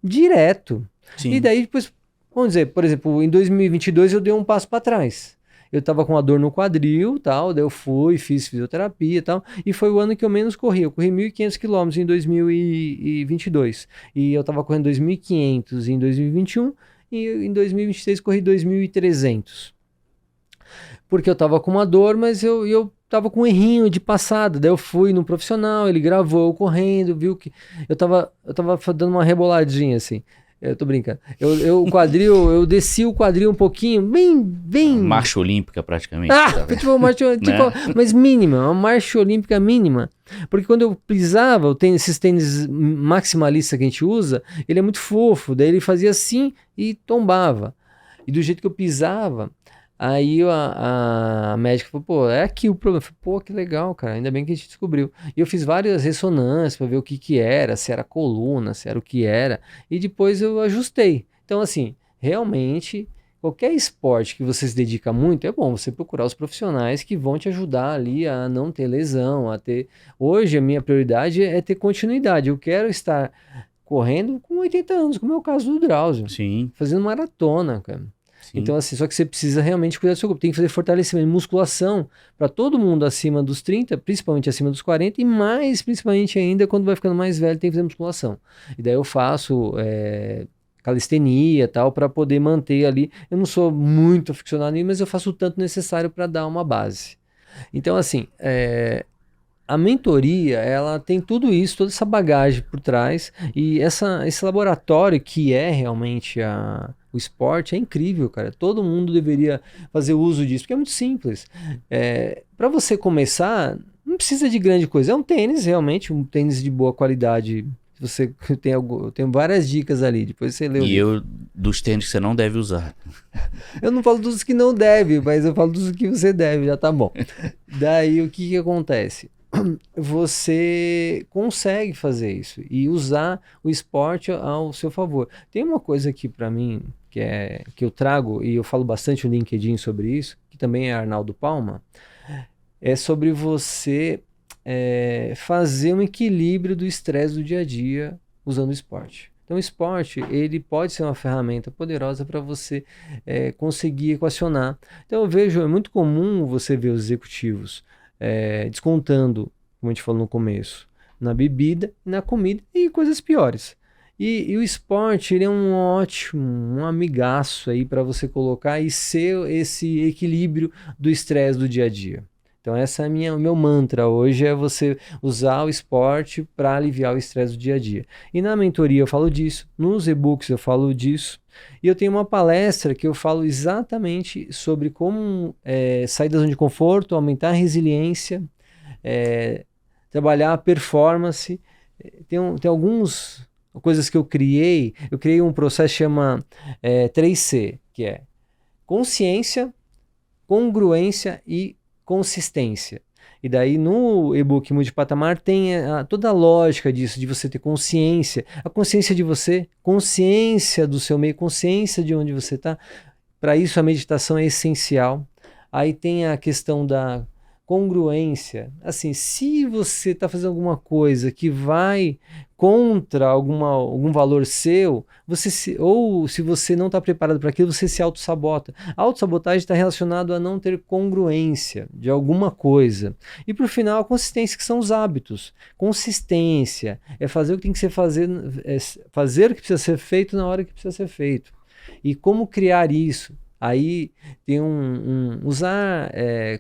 S2: direto. Sim. E daí depois, vamos dizer, por exemplo, em 2022 eu dei um passo para trás. eu tava com uma dor no quadril, tal, daí eu fui, fiz fisioterapia e tal, e foi o ano que eu menos corri. Eu corri 1.500 quilômetros em 2022, e eu tava correndo 2.500 em 2021, e em 2023 corri 2.300. Porque eu tava com uma dor, mas eu tava com um errinho de passada. Daí eu fui no profissional, ele gravou eu correndo, viu que eu tava dando uma reboladinha assim. Eu tô brincando. O quadril, eu desci o quadril um pouquinho, bem.
S1: Marcha olímpica, praticamente.
S2: Tipo, uma marcha, tipo, mas mínima, uma marcha olímpica mínima. Porque quando eu pisava, esses tênis maximalistas que a gente usa, ele é muito fofo. Daí ele fazia assim e tombava. E do jeito que eu pisava, aí a médica falou, pô, é aqui o problema. Eu falei, pô, que legal, cara, ainda bem que a gente descobriu. E eu fiz várias ressonâncias para ver o que era, se era coluna, se era o que era, e depois eu ajustei. Então, assim, realmente, qualquer esporte que você se dedica muito, é bom você procurar os profissionais que vão te ajudar ali a não ter lesão, a ter... Hoje, a minha prioridade é ter continuidade. Eu quero estar correndo com 80 anos, como é o caso do Drauzio.
S1: Sim.
S2: Fazendo maratona, cara.
S1: Sim.
S2: Então, assim, só que você precisa realmente cuidar do seu corpo. Tem que fazer fortalecimento, musculação para todo mundo acima dos 30, principalmente acima dos 40, e mais principalmente ainda quando vai ficando mais velho, tem que fazer musculação. E daí eu faço calistenia e tal, para poder manter ali. Eu não sou muito aficionado nisso, mas eu faço o tanto necessário para dar uma base. Então, assim, a mentoria, ela tem tudo isso, toda essa bagagem por trás, e esse laboratório que é realmente o esporte é incrível, cara. Todo mundo deveria fazer uso disso, porque é muito simples. Para você começar, não precisa de grande coisa. É um tênis, realmente, um tênis de boa qualidade. Eu tenho várias dicas ali, depois você lê o livro.
S1: Dos tênis que você não deve usar.
S2: Eu não falo dos que não deve, mas eu falo dos que você deve, já tá bom. Daí o que acontece? Você consegue fazer isso e usar o esporte ao seu favor. Tem uma coisa aqui para mim que eu trago, e eu falo bastante no LinkedIn sobre isso, que também é Arnaldo Palma, é sobre você fazer um equilíbrio do estresse do dia a dia usando o esporte. Então o esporte, ele pode ser uma ferramenta poderosa para você conseguir equacionar. Então eu vejo, é muito comum você ver os executivos descontando, como a gente falou no começo, na bebida, na comida e coisas piores. E o esporte, ele é um amigaço aí para você colocar e ser esse equilíbrio do estresse do dia a dia. Então essa é o meu mantra hoje, é você usar o esporte para aliviar o estresse do dia a dia. E na mentoria eu falo disso, nos e-books eu falo disso, e eu tenho uma palestra que eu falo exatamente sobre como sair da zona de conforto, aumentar a resiliência, trabalhar a performance. Tem algumas coisas que eu criei um processo que chama 3C, que é consciência, congruência e consistência. E daí no e-book Multipatamar tem toda a lógica disso, de você ter consciência, a consciência de você, consciência do seu meio, consciência de onde você está. Para isso a meditação é essencial. Aí tem a questão da congruência. Assim, se você está fazendo alguma coisa que vai contra algum valor seu, ou se você não está preparado para aquilo, você se autossabota. A autossabotagem está relacionada a não ter congruência de alguma coisa. E por final, a consistência, que são os hábitos. Consistência é fazer o que tem que ser fazer o que precisa ser feito na hora que precisa ser feito. E como criar isso? Aí tem usar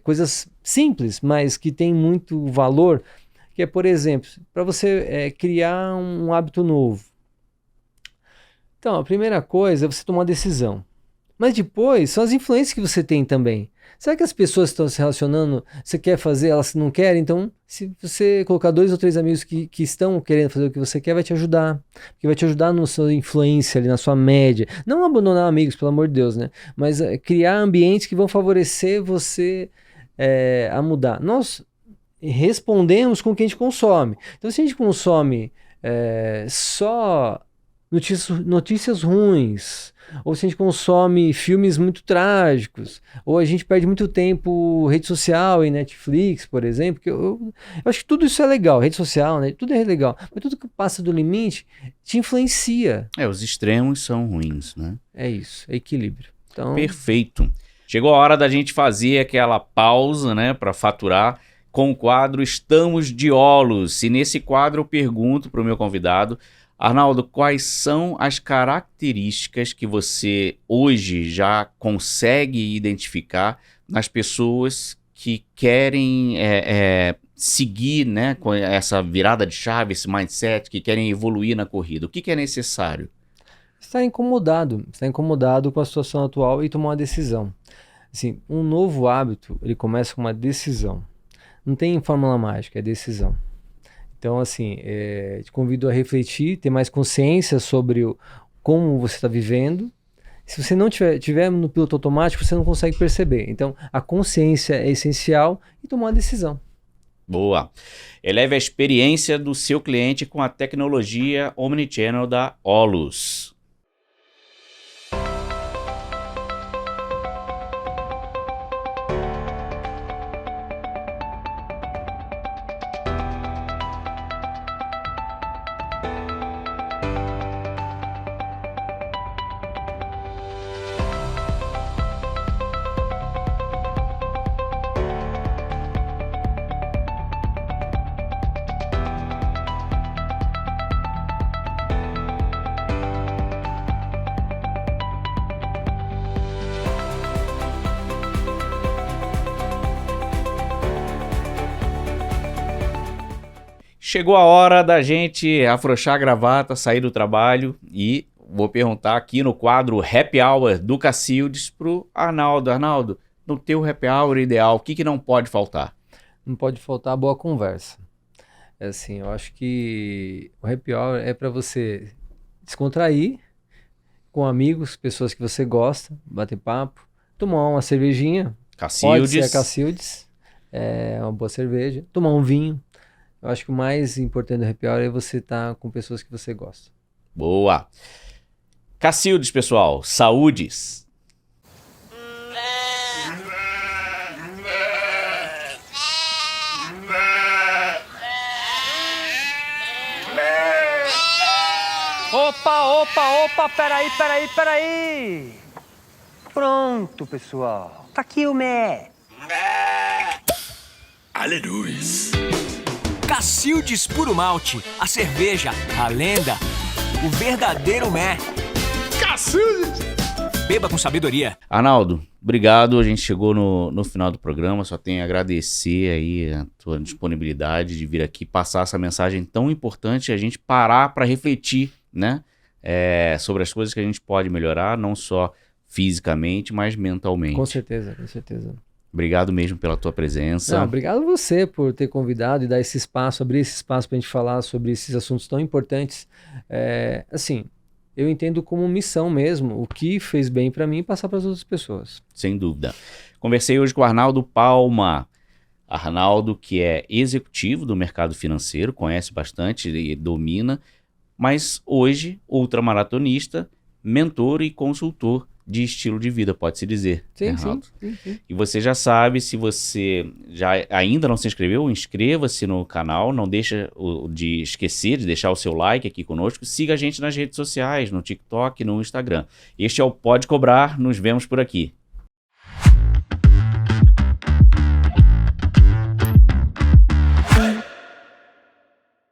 S2: coisas simples, mas que tem muito valor, que é, por exemplo, para você criar um hábito novo. Então, a primeira coisa é você tomar uma decisão. Mas depois, são as influências que você tem também. Será que as pessoas estão se relacionando, você quer fazer, elas não querem? Então, se você colocar 2 ou 3 amigos que estão querendo fazer o que você quer, vai te ajudar. Porque vai te ajudar na sua influência ali, na sua média. Não abandonar amigos, pelo amor de Deus, né? Mas criar ambientes que vão favorecer você a mudar. Nós respondemos com o que a gente consome. Então, se a gente consome só notícias ruins, ou se a gente consome filmes muito trágicos, ou a gente perde muito tempo rede social e Netflix, por exemplo, que eu acho que tudo isso é legal, rede social, né? Tudo é legal, mas tudo que passa do limite te influencia.
S1: Os extremos são ruins, né?
S2: É isso, é equilíbrio. Então...
S1: Perfeito. Chegou a hora da gente fazer aquela pausa, né, para faturar com o quadro Estamos de Olos. E nesse quadro eu pergunto para o meu convidado, Arnaldo, quais são as características que você hoje já consegue identificar nas pessoas que querem seguir, né, com essa virada de chave, esse mindset, que querem evoluir na corrida? O que é necessário?
S2: Está incomodado com a situação atual e tomar uma decisão. Assim, um novo hábito, ele começa com uma decisão. Não tem fórmula mágica, é decisão. Então, assim, te convido a refletir, ter mais consciência sobre como você está vivendo. Se você não tiver no piloto automático, você não consegue perceber. Então, a consciência é essencial e tomar uma decisão.
S1: Boa. Eleve a experiência do seu cliente com a tecnologia Omnichannel da Olos. Chegou a hora da gente afrouxar a gravata, sair do trabalho e vou perguntar aqui no quadro Happy Hour do Cacildes pro Arnaldo. Arnaldo, no teu Happy Hour ideal, o que não pode faltar?
S2: Não pode faltar a boa conversa. Assim, eu acho que o Happy Hour é para você descontrair com amigos, pessoas que você gosta, bater papo, tomar uma cervejinha.
S1: Cacildes.
S2: Pode ser a Cacildes, uma boa cerveja, tomar um vinho. Eu acho que o mais importante do Happy Hour é você estar com pessoas que você gosta.
S1: Boa. Cacildes, pessoal. Saúdes.
S3: Opa, peraí. Pronto, pessoal. Tá aqui o Mé.
S4: Aleluia.
S5: Cacildes Puro Malte, a cerveja, a lenda, o verdadeiro Mé.
S4: Cacildes!
S5: Beba com sabedoria.
S1: Arnaldo, obrigado. A gente chegou no final do programa. Só tenho a agradecer aí a tua disponibilidade de vir aqui passar essa mensagem tão importante, a gente parar para refletir, né? Sobre as coisas que a gente pode melhorar, não só fisicamente, mas mentalmente.
S2: Com certeza.
S1: Obrigado mesmo pela tua presença.
S2: Não, obrigado a você por ter convidado e dar esse espaço, abrir esse espaço para a gente falar sobre esses assuntos tão importantes. Assim, eu entendo como missão mesmo, o que fez bem para mim passar para as outras pessoas.
S1: Sem dúvida. Conversei hoje com o Arnaldo Palma. Arnaldo, que é executivo do mercado financeiro, conhece bastante e domina, mas hoje ultramaratonista, mentor e consultor de estilo de vida, pode-se dizer.
S2: Sim.
S1: E você já sabe, se você ainda não se inscreveu, inscreva-se no canal, não deixa de esquecer de deixar o seu like aqui conosco, siga a gente nas redes sociais, no TikTok, no Instagram. Este é o Pode Cobrar, nos vemos por aqui.